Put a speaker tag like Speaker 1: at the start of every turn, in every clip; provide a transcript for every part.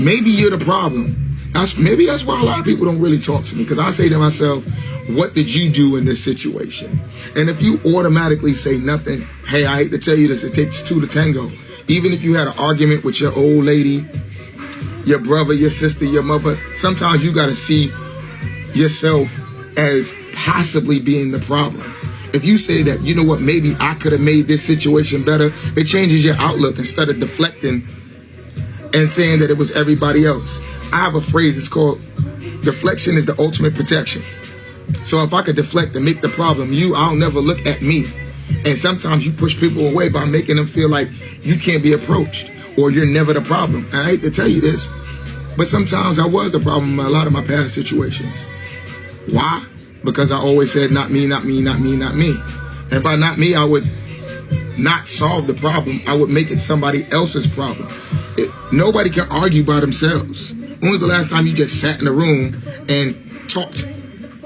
Speaker 1: maybe you're the problem. Maybe that's why a lot of people don't really talk to me, because I say to myself, what did you do in this situation? And if you automatically say nothing, hey, I hate to tell you this, it takes two to tango. Even if you had an argument with your old lady, your brother, your sister, your mother, sometimes you got to see yourself as possibly being the problem. If you say that, you know what, maybe I could have made this situation better, it changes your outlook instead of deflecting and saying that it was everybody else. I have a phrase, it's called, deflection is the ultimate protection. So if I could deflect and make the problem I'll never look at me. And sometimes you push people away by making them feel like you can't be approached or you're never the problem. And I hate to tell you this, but sometimes I was the problem in a lot of my past situations. Why? Because I always said, not me, not me, not me, not me. And by not me, I would not solve the problem. I would make it somebody else's problem. Nobody can argue by themselves. When was the last time you just sat in a room and talked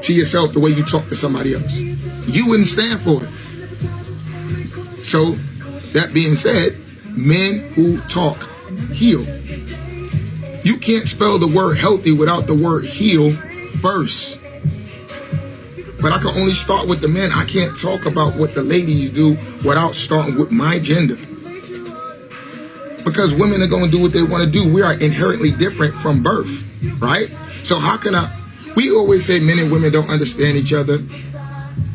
Speaker 1: to yourself the way you talk to somebody else? You wouldn't stand for it. So, that being said, men who talk heal. You can't spell the word healthy without the word heal first. But I can only start with the men. I can't talk about what the ladies do without starting with my gender. Because women are going to do what they want to do. We are inherently different from birth, right? So how can we always say men and women don't understand each other.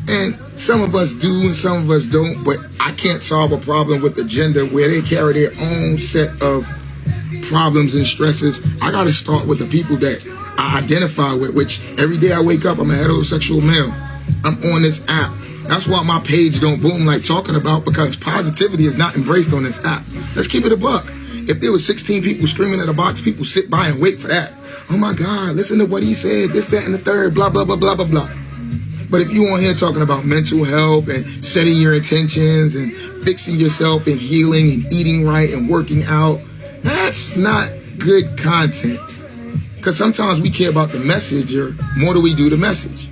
Speaker 1: And some of us do and some of us don't. But I can't solve a problem with the gender where they carry their own set of problems and stresses. I got to start with the people that I identify with, which every day I wake up, I'm a heterosexual male. I'm on this app. That's why my page don't boom like talking about, because positivity is not embraced on this app. Let's keep it a buck. If there was 16 people screaming at a box, people sit by and wait for that. Oh my God, listen to what he said, this, that, and the third, blah, blah, blah, blah, blah, blah. But if you on here talking about mental health and setting your intentions and fixing yourself and healing and eating right and working out, that's not good content. Because sometimes we care about the message or more than we do the message.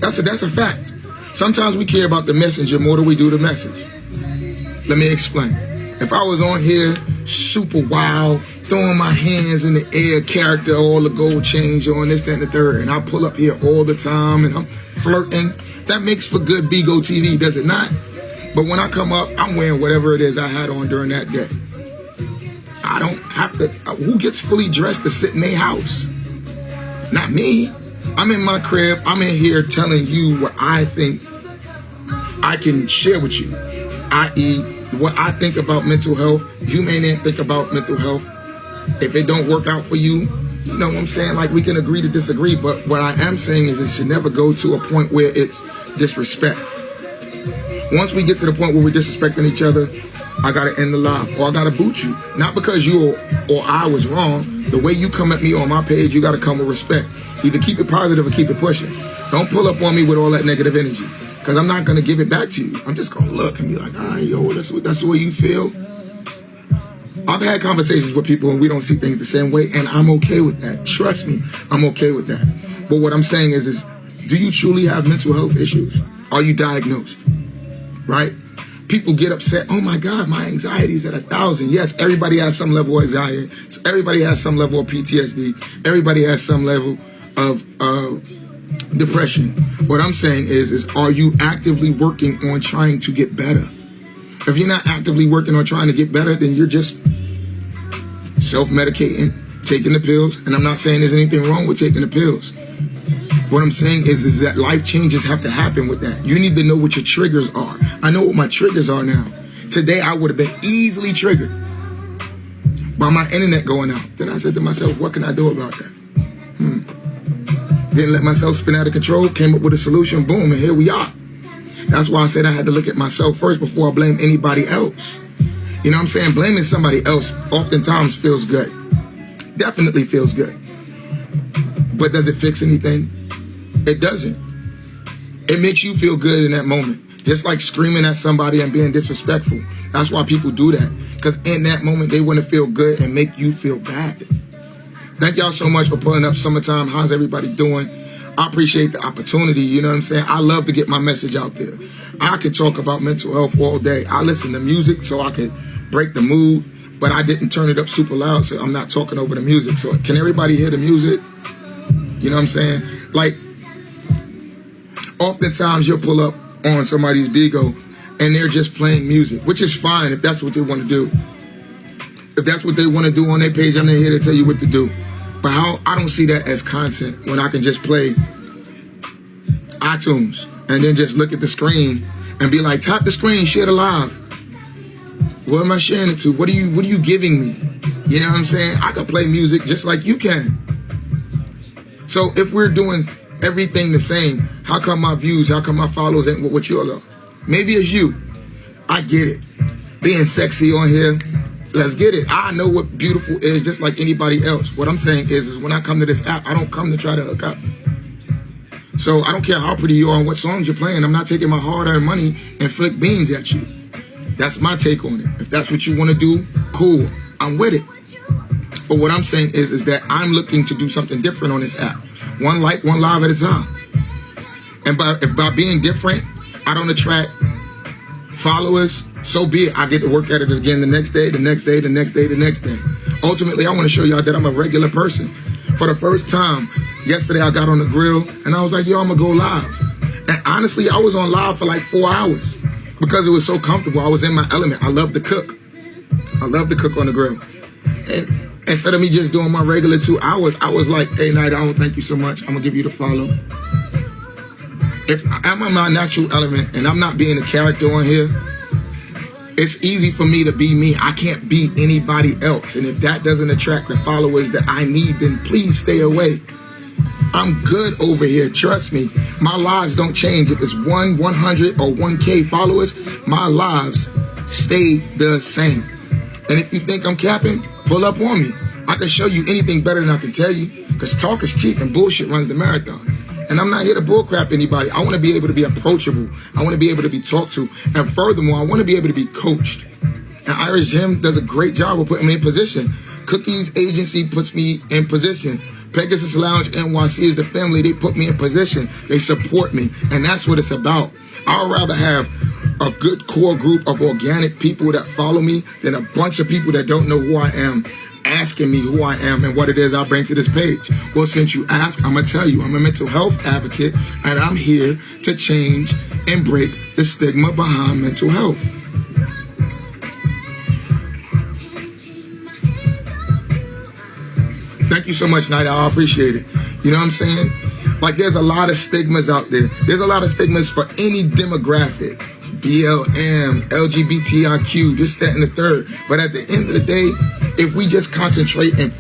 Speaker 1: That's a fact. Sometimes we care about the messenger more than we do the message. Let me explain. If I was on here super wild, throwing my hands in the air, character, all the gold chains on, this, that, and the third, and I pull up here all the time and I'm flirting, that makes for good Bigo TV, does it not? But when I come up, I'm wearing whatever it is I had on during that day. I don't have to. Who gets fully dressed to sit in their house? Not me. I'm in my crib. I'm in here telling you what I think I can share with you, i.e. what I think about mental health. You may not think about mental health. If it don't work out for you, you know what I'm saying? Like, we can agree to disagree, but what I am saying is it should never go to a point where it's disrespect. Once we get to the point where we're disrespecting each other, I gotta end the live, or I gotta boot you. Not because you or I was wrong. The way you come at me on my page, you gotta come with respect. Either keep it positive or keep it pushing. Don't pull up on me with all that negative energy, because I'm not gonna give it back to you. I'm just gonna look and be like, all right, yo, that's the way you feel. I've had conversations with people and we don't see things the same way, and I'm okay with that. Trust me, I'm okay with that. But what I'm saying is do you truly have mental health issues? Are you diagnosed? Right? People get upset. Oh my God, my anxiety is at 1,000. Yes, everybody has some level of anxiety. Everybody has some level of PTSD. Everybody has some level of depression. What I'm saying is are you actively working on trying to get better? If you're not actively working on trying to get better, then you're just self-medicating, taking the pills. And I'm not saying there's anything wrong with taking the pills. What I'm saying is that life changes have to happen with that. You need to know what your triggers are. I know what my triggers are now. Today, I would have been easily triggered by my internet going out. Then I said to myself, what can I do about that? Didn't let myself spin out of control, came up with a solution, boom, and here we are. That's why I said I had to look at myself first before I blame anybody else. You know what I'm saying? Blaming somebody else oftentimes feels good. Definitely feels good. But does it fix anything? It doesn't. It makes you feel good in that moment. Just like screaming at somebody and being disrespectful. That's why people do that. Because in that moment, they want to feel good and make you feel bad. Thank y'all so much for pulling up Summertime. How's everybody doing? I appreciate the opportunity, you know what I'm saying? I love to get my message out there. I can talk about mental health all day. I listen to music so I can break the mood. but I didn't turn it up super loud, so I'm not talking over the music. So can everybody hear the music? You know what I'm saying? Like, oftentimes you'll pull up on somebody's Bigo and they're just playing music, which is fine if that's what they want to do. If that's what they want to do on their page, I'm not here to tell you what to do. But I don't see that as content when I can just play iTunes and then just look at the screen and be like, tap the screen, share it live. What am I sharing it to? What are you giving me? You know what I'm saying? I can play music just like you can. So if we're doing everything the same, how come my views, how come my followers ain't what you are? Maybe it's you. I get it. Being sexy on here, let's get it. I know what beautiful is just like anybody else. What I'm saying is when I come to this app, I don't come to try to hook up. So I don't care how pretty you are and what songs you're playing. I'm not taking my hard-earned money and flick beans at you. That's my take on it. If that's what you want to do, cool. I'm with it. But what I'm saying is that I'm looking to do something different on this app. One like, one live at a time. And by being different, I don't attract followers, so be it. I get to work at it again the next day, the next day, the next day, the next day. Ultimately, I want to show y'all that I'm a regular person. For the first time, yesterday I got on the grill and I was like, yo, I'm going to go live. And honestly, I was on live for like 4 hours because it was so comfortable. I was in my element. I love to cook. I love to cook on the grill. And instead of me just doing my regular 2 hours, I was like, hey, Night Owl, thank you so much. I'm going to give you the follow. If I'm in my natural element and I'm not being a character on here, it's easy for me to be me. I can't be anybody else. And if that doesn't attract the followers that I need, then please stay away. I'm good over here. Trust me. My lives don't change. If it's 100 or 1K followers, my lives stay the same. And if you think I'm capping, pull up on me. I can show you anything better than I can tell you, because talk is cheap and bullshit runs the marathon. And I'm not here to bullcrap anybody. I want to be able to be approachable. I want to be able to be talked to. And furthermore, I want to be able to be coached. And Irish Jim does a great job of putting me in position. Cookie's agency puts me in position. Pegasus Lounge NYC is the family. They put me in position. They support me. And that's what it's about. I'd rather have a good core group of organic people that follow me than a bunch of people that don't know who I am, asking me who I am and what it is I bring to this page. Well, since you ask, I'm going to tell you, I'm a mental health advocate, and I'm here to change and break the stigma behind mental health. Thank you so much, Night Owl. I appreciate it. You know what I'm saying? Like, there's a lot of stigmas out there. There's a lot of stigmas for any demographic. BLM, LGBTIQ, this, that, and the third. But at the end of the day, if we just concentrate and,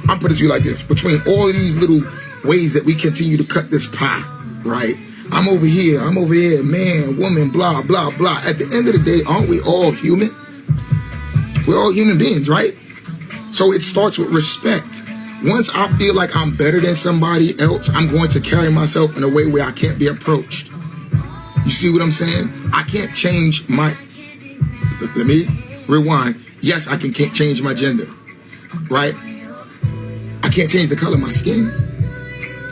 Speaker 1: I'm putting it to you like this, between all of these little ways that we continue to cut this pie, right? I'm over here, I'm over there, man, woman, blah, blah, blah. At the end of the day, aren't we all human? We're all human beings, right? So it starts with respect. Once I feel like I'm better than somebody else, I'm going to carry myself in a way where I can't be approached. You see what I'm saying? I can't change my, let me rewind. Yes, I can change my gender, right? I can't change the color of my skin.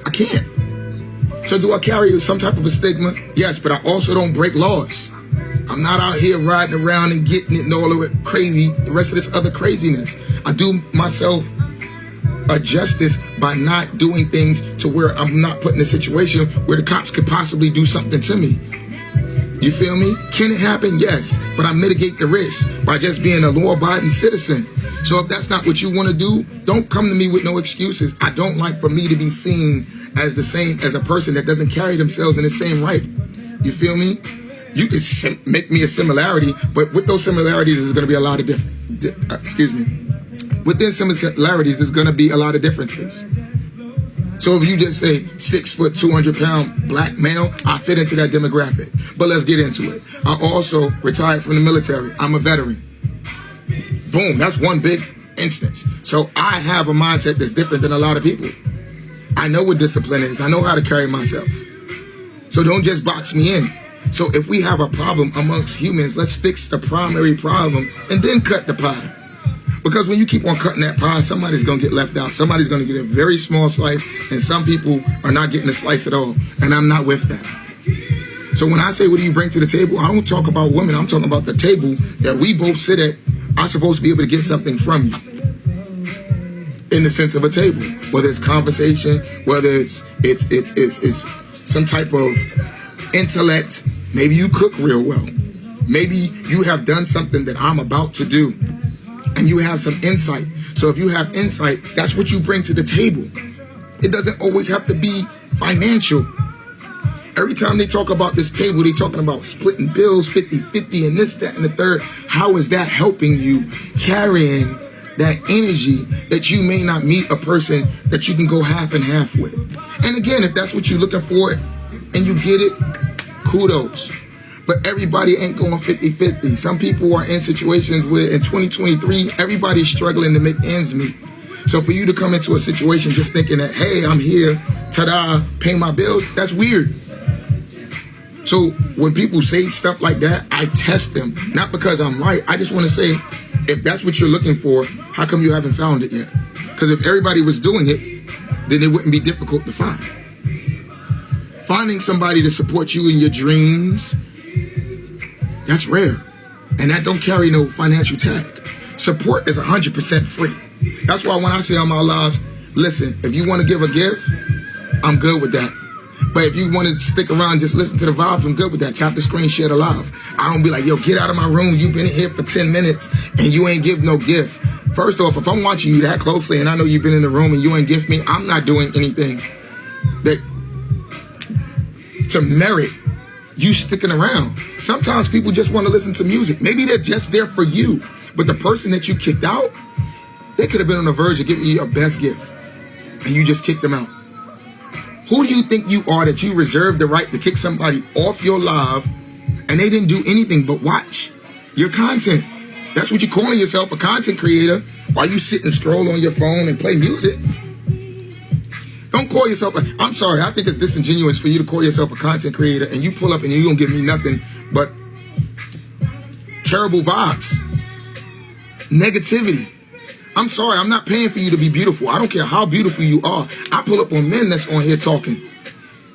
Speaker 1: I can't. So do I carry some type of a stigma? Yes, but I also don't break laws. I'm not out here riding around and getting it and all of it crazy, the rest of this other craziness. I do myself a justice by not doing things to where I'm not put in a situation where the cops could possibly do something to me. You feel me? Can it happen? Yes. But I mitigate the risk by just being a law-abiding citizen. So if that's not what you want to do, don't come to me with no excuses. I don't like for me to be seen as the same as a person that doesn't carry themselves in the same right. You feel me? You could make me a similarity, but with those similarities, there's going to be a lot of Within similarities, there's going to be a lot of differences. So if you just say 6 foot, 200 pound black male, I fit into that demographic. But let's get into it. I also retired from the military. I'm a veteran. Boom, that's one big instance. So I have a mindset that's different than a lot of people. I know what discipline is. I know how to carry myself. So don't just box me in. So if we have a problem amongst humans, let's fix the primary problem and then cut the pie. Because when you keep on cutting that pie, somebody's going to get left out. Somebody's going to get a very small slice, and some people are not getting a slice at all. And I'm not with that. So when I say, what do you bring to the table? I don't talk about women. I'm talking about the table that we both sit at I'm supposed to be able to get something from you in the sense of a table, whether it's conversation, whether it's some type of intellect. Maybe you cook real well. Maybe you have done something that I'm about to do and you have some insight. So if you have insight, that's what you bring to the table. It doesn't always have to be financial. Every time they talk about this table, they're talking about splitting bills 50-50 and this, that, and the third. How is that helping you carrying that energy that you may not meet a person that you can go half and half with? And again, if that's what you're looking for and you get it, kudos. But everybody ain't going 50-50. Some people are in situations where in 2023, everybody's struggling to make ends meet. So for you to come into a situation just thinking that, hey, I'm here, ta-da, pay my bills, that's weird. So when people say stuff like that, I test them. Not because I'm right. I just want to say, if that's what you're looking for, how come you haven't found it yet? Because if everybody was doing it, then it wouldn't be difficult to find. Finding somebody to support you in your dreams, that's rare. And that don't carry no financial tag. Support is 100% free. That's why when I say on my lives, listen, if you want to give a gift, I'm good with that. But if you want to stick around, just listen to the vibes, I'm good with that. Tap the screen, share the live. I don't be like, yo, get out of my room. You've been in here for 10 minutes and you ain't give no gift. First off, if I'm watching you that closely and I know you've been in the room and you ain't gift me, I'm not doing anything that to merit you sticking around. Sometimes people just want to listen to music. Maybe they're just there for you. But the person that you kicked out, they could have been on the verge of giving you your best gift. And you just kicked them out. Who do you think you are that you reserve the right to kick somebody off your live and they didn't do anything but watch your content? That's what you're calling yourself, a content creator, while you sit and scroll on your phone and play music. Don't call yourself I'm sorry, I think it's disingenuous for you to call yourself a content creator and you pull up and you don't give me nothing but terrible vibes, negativity. I'm sorry, I'm not paying for you to be beautiful. I don't care how beautiful you are. I pull up on men that's on here talking.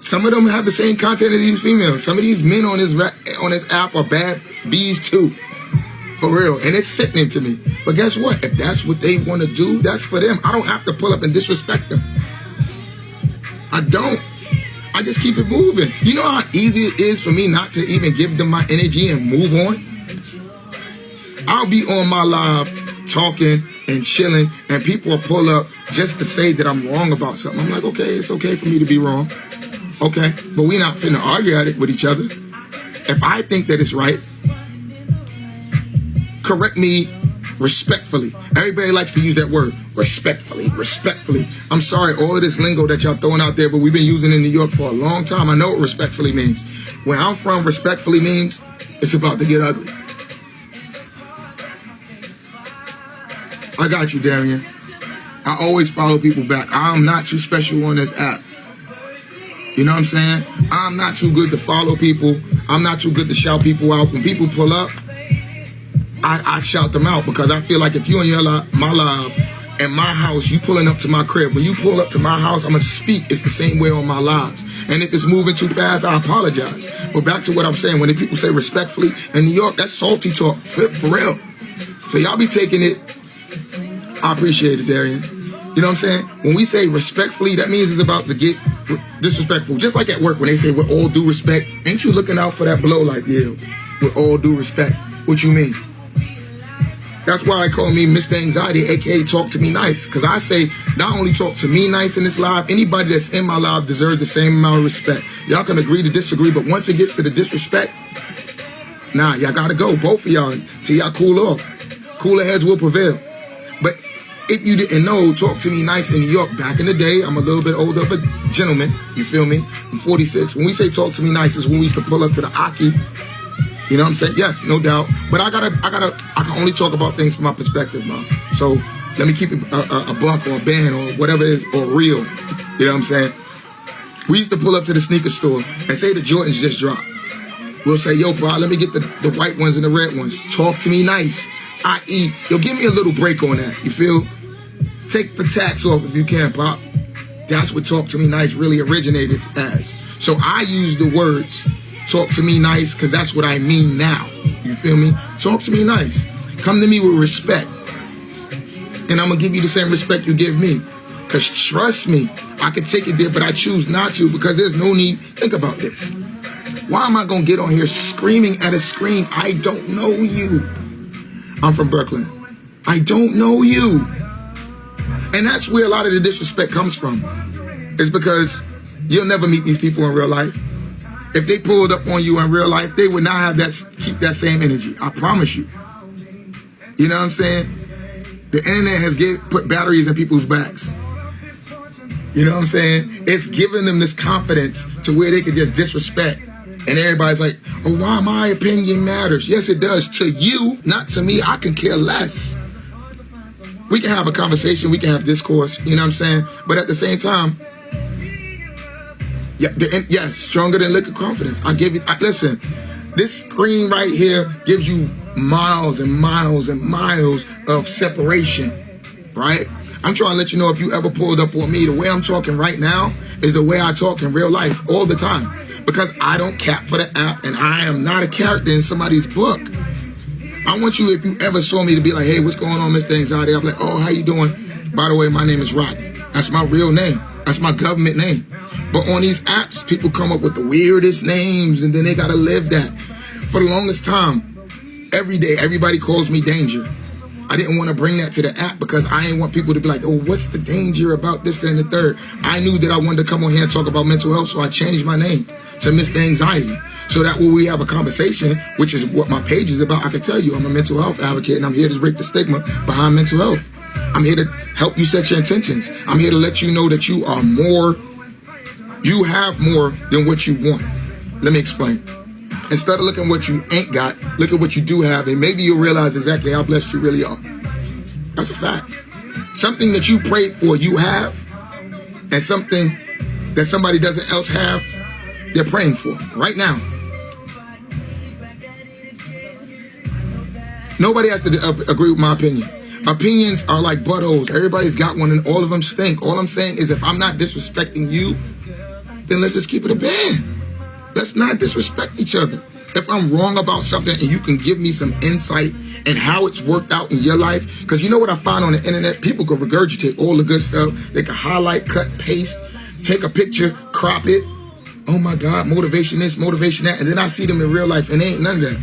Speaker 1: Some of them have the same content as these females. Some of these men on this app are bad bees too. For real. And it's sickening to me. But guess what? If that's what they want to do, that's for them. I don't have to pull up and disrespect them. I don't. I just keep it moving. You know how easy it is for me not to even give them my energy and move on? I'll be on my live talking and chilling, and people will pull up just to say that I'm wrong about something. I'm like, okay, it's okay for me to be wrong. Okay, but we're not finna argue at it with each other. If I think that it's right, correct me respectfully. Everybody likes to use that word, respectfully, respectfully. I'm sorry, all of this lingo that y'all throwing out there, but we've been using in New York for a long time. I know what respectfully means. Where I'm from, respectfully means it's about to get ugly. I got you, Darian. I always follow people back. I'm not too special on this app. You know what I'm saying? I'm not too good to follow people. I'm not too good to shout people out. When people pull up, I shout them out because I feel like if you on my live and my house, you pulling up to my crib. When you pull up to my house, I'm going to speak. It's the same way on my lives. And if it's moving too fast, I apologize. But back to what I'm saying, when the people say respectfully, in New York, that's salty talk, for real. So y'all be taking it. I appreciate it, Darian. You know what I'm saying? When we say respectfully, that means it's about to get disrespectful. Just like at work when they say with all due respect, ain't you looking out for that blow like, yeah, with all due respect? What you mean? That's why I call me Mr. Anxiety, aka talk to me nice. Because I say not only talk to me nice in this live, anybody that's in my live deserves the same amount of respect. Y'all can agree to disagree, but once it gets to the disrespect, nah, y'all gotta go, both of y'all, till y'all cool off. Cooler heads will prevail. But if you didn't know, talk to me nice in New York. Back in the day, I'm a little bit older of a gentleman. You feel me? I'm 46. When we say talk to me nice, is when we used to pull up to the Aki. You know what I'm saying? Yes, no doubt. But I can only talk about things from my perspective, man. So let me keep it a buck or a band or whatever it is, or real. You know what I'm saying? We used to pull up to the sneaker store and say the Jordans just dropped. We'll say, yo, bro, let me get the white ones and the red ones. Talk to me nice. I.e., yo, give me a little break on that. You feel? Take the tax off if you can, Pop. That's what talk to me nice really originated as. So I use the words talk to me nice because that's what I mean now. You feel me? Talk to me nice. Come to me with respect. And I'm going to give you the same respect you give me. Because trust me, I can take it there, but I choose not to because there's no need. Think about this. Why am I going to get on here screaming at a screen? I don't know you. I'm from Brooklyn. I don't know you. And that's where a lot of the disrespect comes from. It's because you'll never meet these people in real life. If they pulled up on you in real life, they would not have keep that same energy. I promise you. You know what I'm saying? The internet has put batteries in people's backs. You know what I'm saying? It's giving them this confidence to where they can just disrespect. And everybody's like, oh, why my opinion matters? Yes, it does. To you, not to me. I can care less. We can have a conversation. We can have discourse. You know what I'm saying? But at the same time, yes, stronger than liquid confidence. I give you, listen, this screen right here gives you miles and miles and miles of separation, right? I'm trying to let you know if you ever pulled up on me, the way I'm talking right now is the way I talk in real life all the time. Because I don't cap for the app and I am not a character in somebody's book. I want you, if you ever saw me, to be like, hey, what's going on, Mr. Anxiety? I'm like, oh, how you doing? By the way, my name is Rodney. That's my real name. That's my government name. But on these apps, people come up with the weirdest names and then they got to live that. For the longest time, every day, everybody calls me Danger. I didn't want to bring that to the app because I didn't want people to be like, oh, what's the danger about this, that, and the third? I knew that I wanted to come on here and talk about mental health, so I changed my name to Mr. Anxiety. So that when we have a conversation, which is what my page is about, I can tell you I'm a mental health advocate and I'm here to break the stigma behind mental health. I'm here to help you set your intentions. I'm here to let you know that you are more, you have more than what you want. Let me explain. Instead of looking at what you ain't got, look at what you do have, and maybe you'll realize exactly how blessed you really are. That's a fact. Something that you prayed for, you have, and something that somebody doesn't else have, they're praying for right now. Nobody has to agree with my opinion. Opinions are like buttholes. Everybody's got one and all of them stink. All I'm saying is if I'm not disrespecting you, then let's just keep it a band. Let's not disrespect each other. If I'm wrong about something and you can give me some insight and how it's worked out in your life, because you know what I find on the internet? People can regurgitate all the good stuff. They can highlight, cut, paste, take a picture, crop it. Oh my God, motivation this, motivation that. And then I see them in real life and they ain't none of that.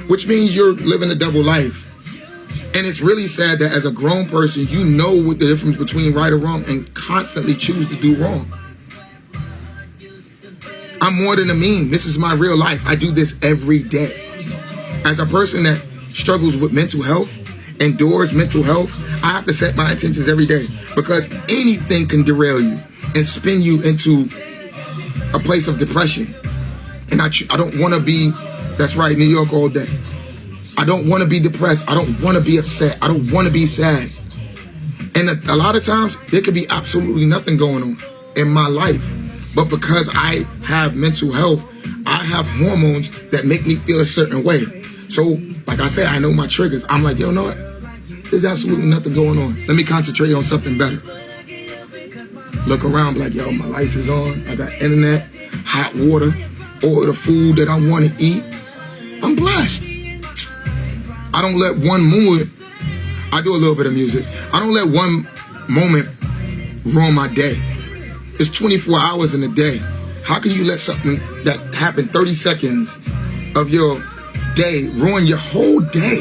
Speaker 1: Which means you're living a double life. And it's really sad that as a grown person, you know what the difference between right or wrong and constantly choose to do wrong. I'm more than a meme. This is my real life. I do this every day. As a person that struggles with mental health, endures mental health, I have to set my intentions every day because anything can derail you and spin you into a place of depression. And I don't want to be, that's right, New York all day. I don't want to be depressed. I don't want to be upset. I don't want to be sad. And a lot of times there could be absolutely nothing going on in my life. But because I have mental health, I have hormones that make me feel a certain way. So, like I said, I know my triggers. I'm like, yo, know what? There's absolutely nothing going on. Let me concentrate on something better. Look around, like, yo, my lights is on. I got internet, hot water, all the food that I want to eat. I'm blessed. I don't let one moment, I do a little bit of music. I don't let one moment ruin my day. It's 24 hours in a day. How can you let something that happened 30 seconds of your day ruin your whole day?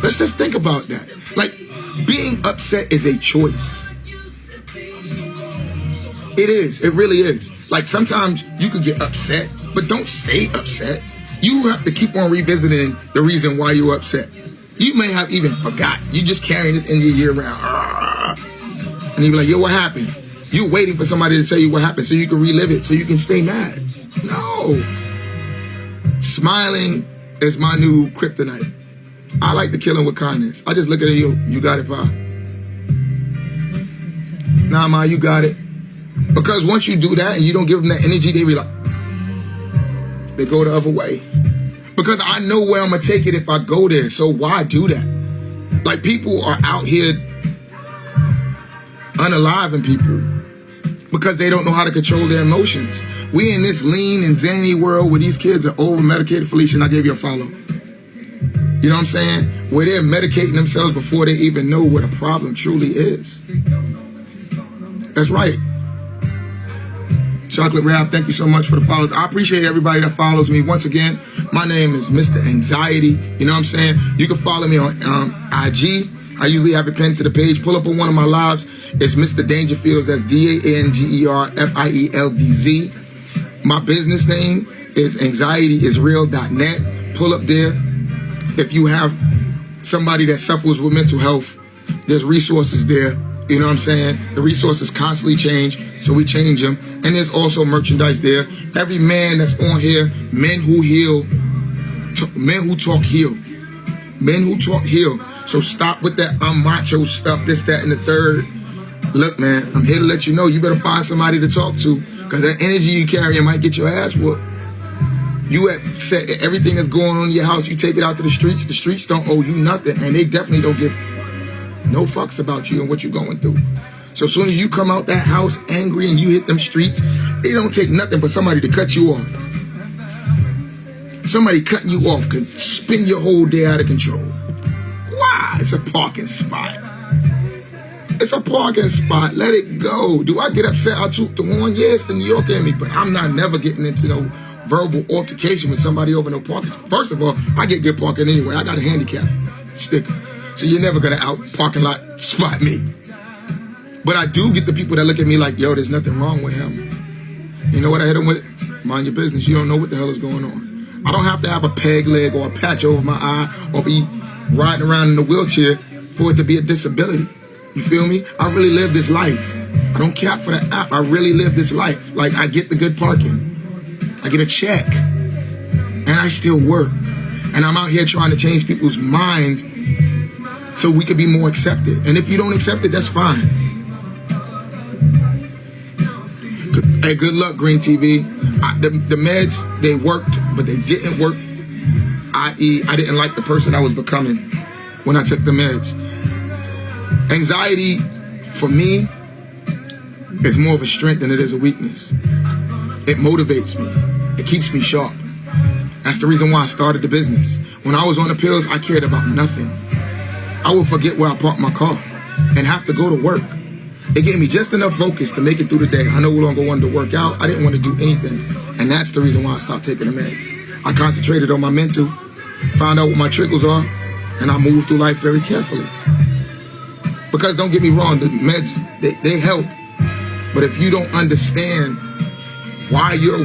Speaker 1: Let's just think about that. Like, being upset is a choice. It is. It really is. Like, sometimes you could get upset, but don't stay upset. You have to keep on revisiting the reason why you're upset. You may have even forgot. You just carrying this in your year round. And you be like, yo, what happened? You're waiting for somebody to tell you what happened so you can relive it, so you can stay mad. No. Smiling is my new kryptonite. I like to kill him with kindness. I just look at you. You got it, Pa. Nah, Ma, you got it. Because once you do that and you don't give them that energy, they be like, they go the other way. Because I know where I'm going to take it if I go there. So why do that? Like, people are out here unaliving people because they don't know how to control their emotions. We in this lean and zany world where these kids are over-medicated. Felicia, and I gave you a follow. You know what I'm saying? Where they're medicating themselves before they even know what a problem truly is. That's right. Chocolate Rap, thank you so much for the follows. I appreciate everybody that follows me. Once again, my name is Mr. Anxiety. You know what I'm saying? You can follow me on IG. I usually have it pinned to the page. Pull up on one of my lives. It's Mr. Dangerfields. That's DANGERFIELDZ. My business name is anxietyisreal.net. Pull up there. If you have somebody that suffers with mental health, there's resources there. You know what I'm saying? The resources constantly change, so we change them. And there's also merchandise there. Every man that's on here, men who heal, men who talk heal. Men who talk heal. So stop with that I'm macho stuff, this, that, and the third. Look, man, I'm here to let you know you better find somebody to talk to, because that energy you carry might get your ass whooped. You upset at everything that's going on in your house, you take it out to the streets don't owe you nothing, and they definitely don't give no fucks about you and what you're going through. So as soon as you come out that house angry and you hit them streets, they don't take nothing but somebody to cut you off. Somebody cutting you off can spin your whole day out of control. Why? It's a parking spot. It's a parking spot. Let it go. Do I get upset? I toot the horn? Yeah, it's the New York in me, but I'm not never getting into no verbal altercation with somebody over no parking. First of all, I get good parking anyway. I got a handicap sticker. So you're never gonna out parking lot spot me. But I do get the people that look at me like, yo, there's nothing wrong with him. You know what I hit them with? Mind your business. You don't know what the hell is going on. I don't have to have a peg leg or a patch over my eye or be riding around in a wheelchair for it to be a disability. You feel me? I really live this life. I don't cap for the app. I really live this life. Like, I get the good parking. I get a check. And I still work. And I'm out here trying to change people's minds so we could be more accepted. And if you don't accept it, that's fine. Hey, good luck, Green TV. The meds, they worked, but they didn't work. I.e., I didn't like the person I was becoming when I took the meds. Anxiety, for me, is more of a strength than it is a weakness. It motivates me. It keeps me sharp. That's the reason why I started the business. When I was on the pills, I cared about nothing. I would forget where I parked my car and have to go to work. It gave me just enough focus to make it through the day. I no longer wanted to work out. I didn't want to do anything. And that's the reason why I stopped taking the meds. I concentrated on my mental, found out what my triggers are, and I moved through life very carefully. Because don't get me wrong, the meds, they help. But if you don't understand why you're